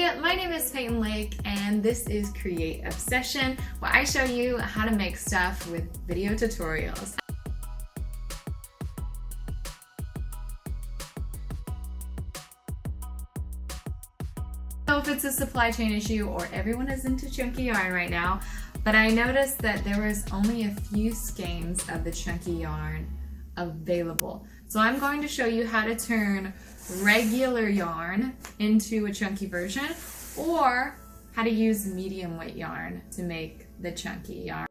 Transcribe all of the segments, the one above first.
Hi, my name is Peyton Lake and this is Create Obsession, where I show you how to make stuff with video tutorials. I don't know if it's a supply chain issue or everyone is into chunky yarn right now, but I noticed that there was only a few skeins of the chunky yarn available. So I'm going to show you how to turn regular yarn into a chunky version, or how to use medium weight yarn to make the chunky yarn.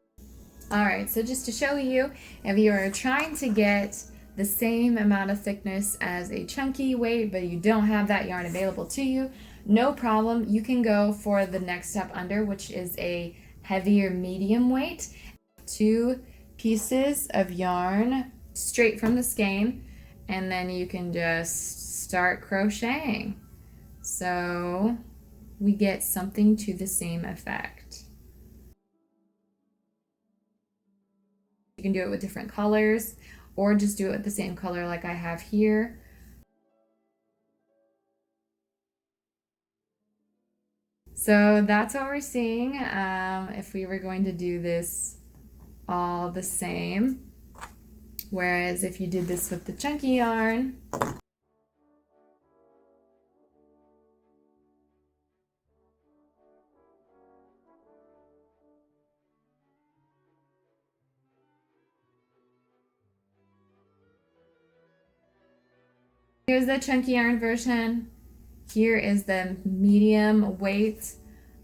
Alright, so just to show you, if you are trying to get the same amount of thickness as a chunky weight, but you don't have that yarn available to you, no problem. You can go for the next step under, which is a heavier medium weight. 2 pieces of yarn straight from the skein, and then you can just start crocheting. So we get something to the same effect. You can do it with different colors, or just do it with the same color like I have here. So that's what we're seeing if we were going to do this all the same. Whereas if you did this with the chunky yarn, here's the chunky yarn version. Here is the medium weight.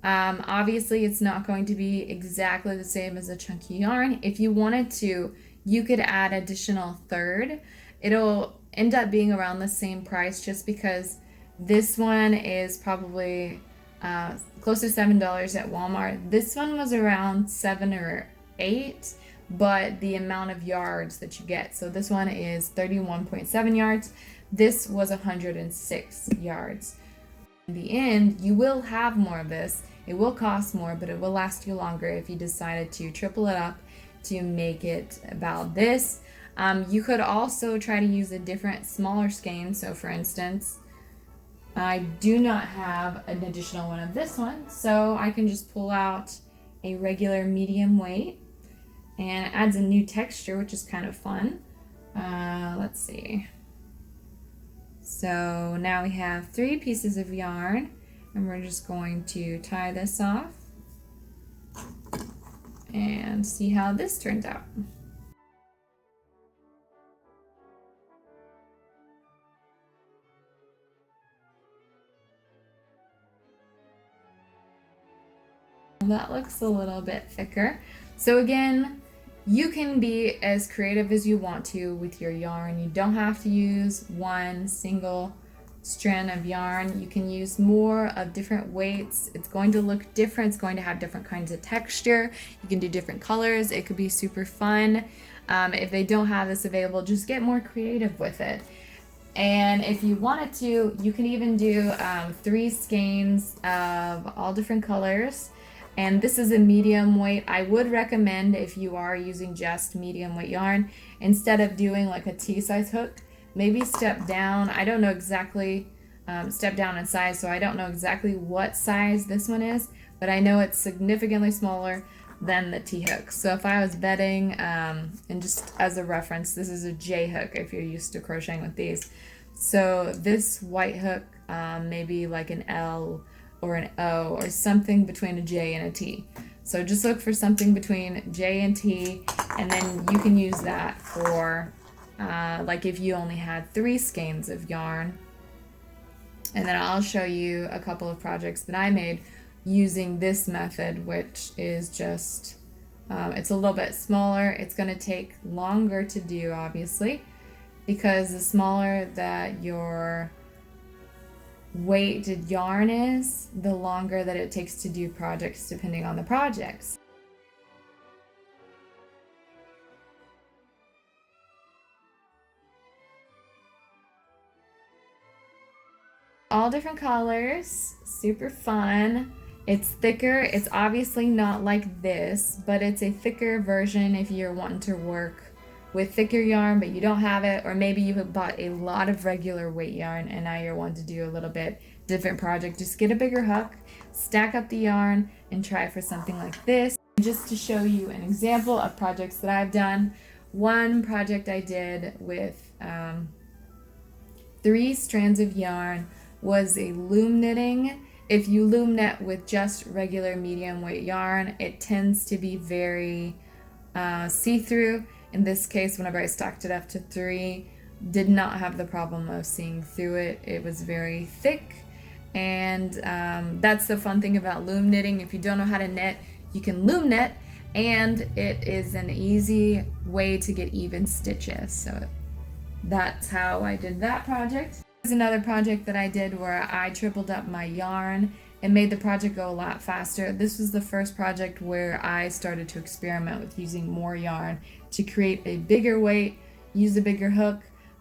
Obviously it's not going to be exactly the same as a chunky yarn. If you wanted to, you could add additional third. It'll end up being around the same price, just because this one is probably close to $7 at Walmart. This one was around 7 or 8, but the amount of yards that you get. So this one is 31.7 yards. This was 106 yards. In the end, you will have more of this. It will cost more, but it will last you longer if you decided to triple it up to make it about this. You could also try to use a different smaller skein. So for instance, I do not have an additional one of this one, so I can just pull out a regular medium weight, and it adds a new texture, which is kind of fun. Let's see. So now we have 3 pieces of yarn, and we're just going to tie this off and see how this turns out. That looks a little bit thicker. So again, you can be as creative as you want to with your yarn. You don't have to use one single strand of yarn. You can use more of different weights. It's going to look different. It's going to have different kinds of texture. You can do different colors. It could be super fun. If they don't have this available, just get more creative with it. And if you wanted to, you can even do 3 skeins of all different colors. And this is a medium weight. I would recommend, if you are using just medium weight yarn, instead of doing like a T-size hook, maybe step down. I don't know exactly, step down in size, so I don't know exactly what size this one is, but I know it's significantly smaller than the T-hook. So if I was betting, and just as a reference, this is a J-hook if you're used to crocheting with these. So this white hook, maybe like an L or an O, or something between a J and a T. So just look for something between J and T, and then you can use that for like if you only had 3 skeins of yarn. And then I'll show you a couple of projects that I made using this method, which is just, it's a little bit smaller. It's gonna take longer to do, obviously, because the smaller that your weighted yarn is, the longer that it takes to do projects depending on the projects. All different colors, super fun. It's thicker. It's obviously not like this, but it's a thicker version if you're wanting to work with thicker yarn but you don't have it, or maybe you have bought a lot of regular weight yarn and now you're wanting to do a little bit different project, just get a bigger hook, stack up the yarn, and try for something like this. Just to show you an example of projects that I've done, one project I did with 3 strands of yarn was a loom knitting. If you loom knit with just regular medium weight yarn, it tends to be very see-through. In this case, whenever I stacked it up to 3, did not have the problem of seeing through it. It was very thick, and that's the fun thing about loom knitting. If you don't know how to knit, you can loom knit, and it is an easy way to get even stitches. So that's how I did that project. There's another project that I did where I tripled up my yarn. It made the project go a lot faster. This was the first project where I started to experiment with using more yarn to create a bigger weight, use a bigger hook,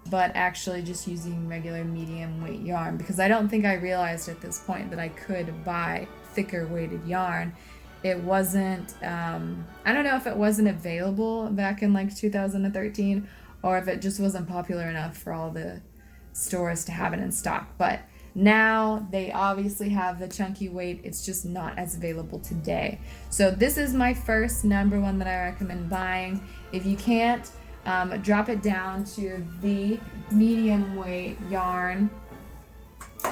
but actually just using regular medium weight yarn, because I don't think I realized at this point that I could buy thicker weighted yarn. It wasn't, I don't know if it wasn't available back in like 2013 or if it just wasn't popular enough for all the stores to have it in stock, but now they obviously have the chunky weight. It's just not as available today. So this is my first number one that I recommend buying. If you can't, drop it down to the medium weight yarn,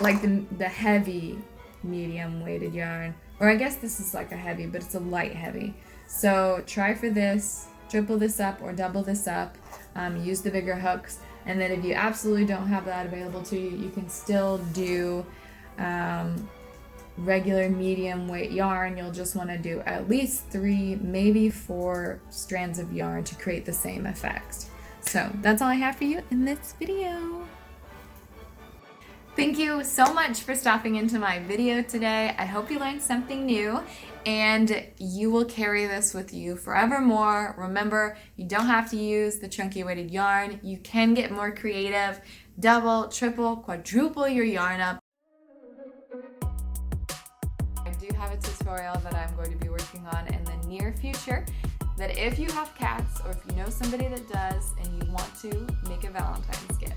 like the heavy medium weighted yarn, or I guess this is like a heavy, but it's a light heavy. So try for this, triple this up or double this up, use the bigger hooks. And then if you absolutely don't have that available to you, you can still do regular medium weight yarn. You'll just want to do at least 3, maybe 4 strands of yarn to create the same effect. So that's all I have for you in this video. Thank you so much for stopping into my video today. I hope you learned something new and you will carry this with you forevermore. Remember, you don't have to use the chunky weighted yarn. You can get more creative. Double, triple, quadruple your yarn up. I do have a tutorial that I'm going to be working on in the near future that if you have cats or if you know somebody that does and you want to make a Valentine's gift,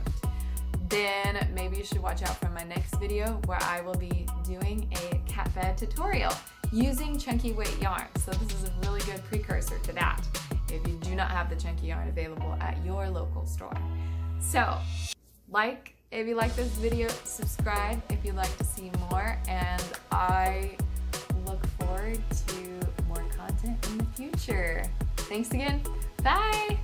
then maybe you should watch out for my next video where I will be doing a cat bed tutorial using chunky weight yarn. So this is a really good precursor to that if you do not have the chunky yarn available at your local store. So if you like this video, subscribe if you'd like to see more, and I look forward to more content in the future. Thanks again. Bye.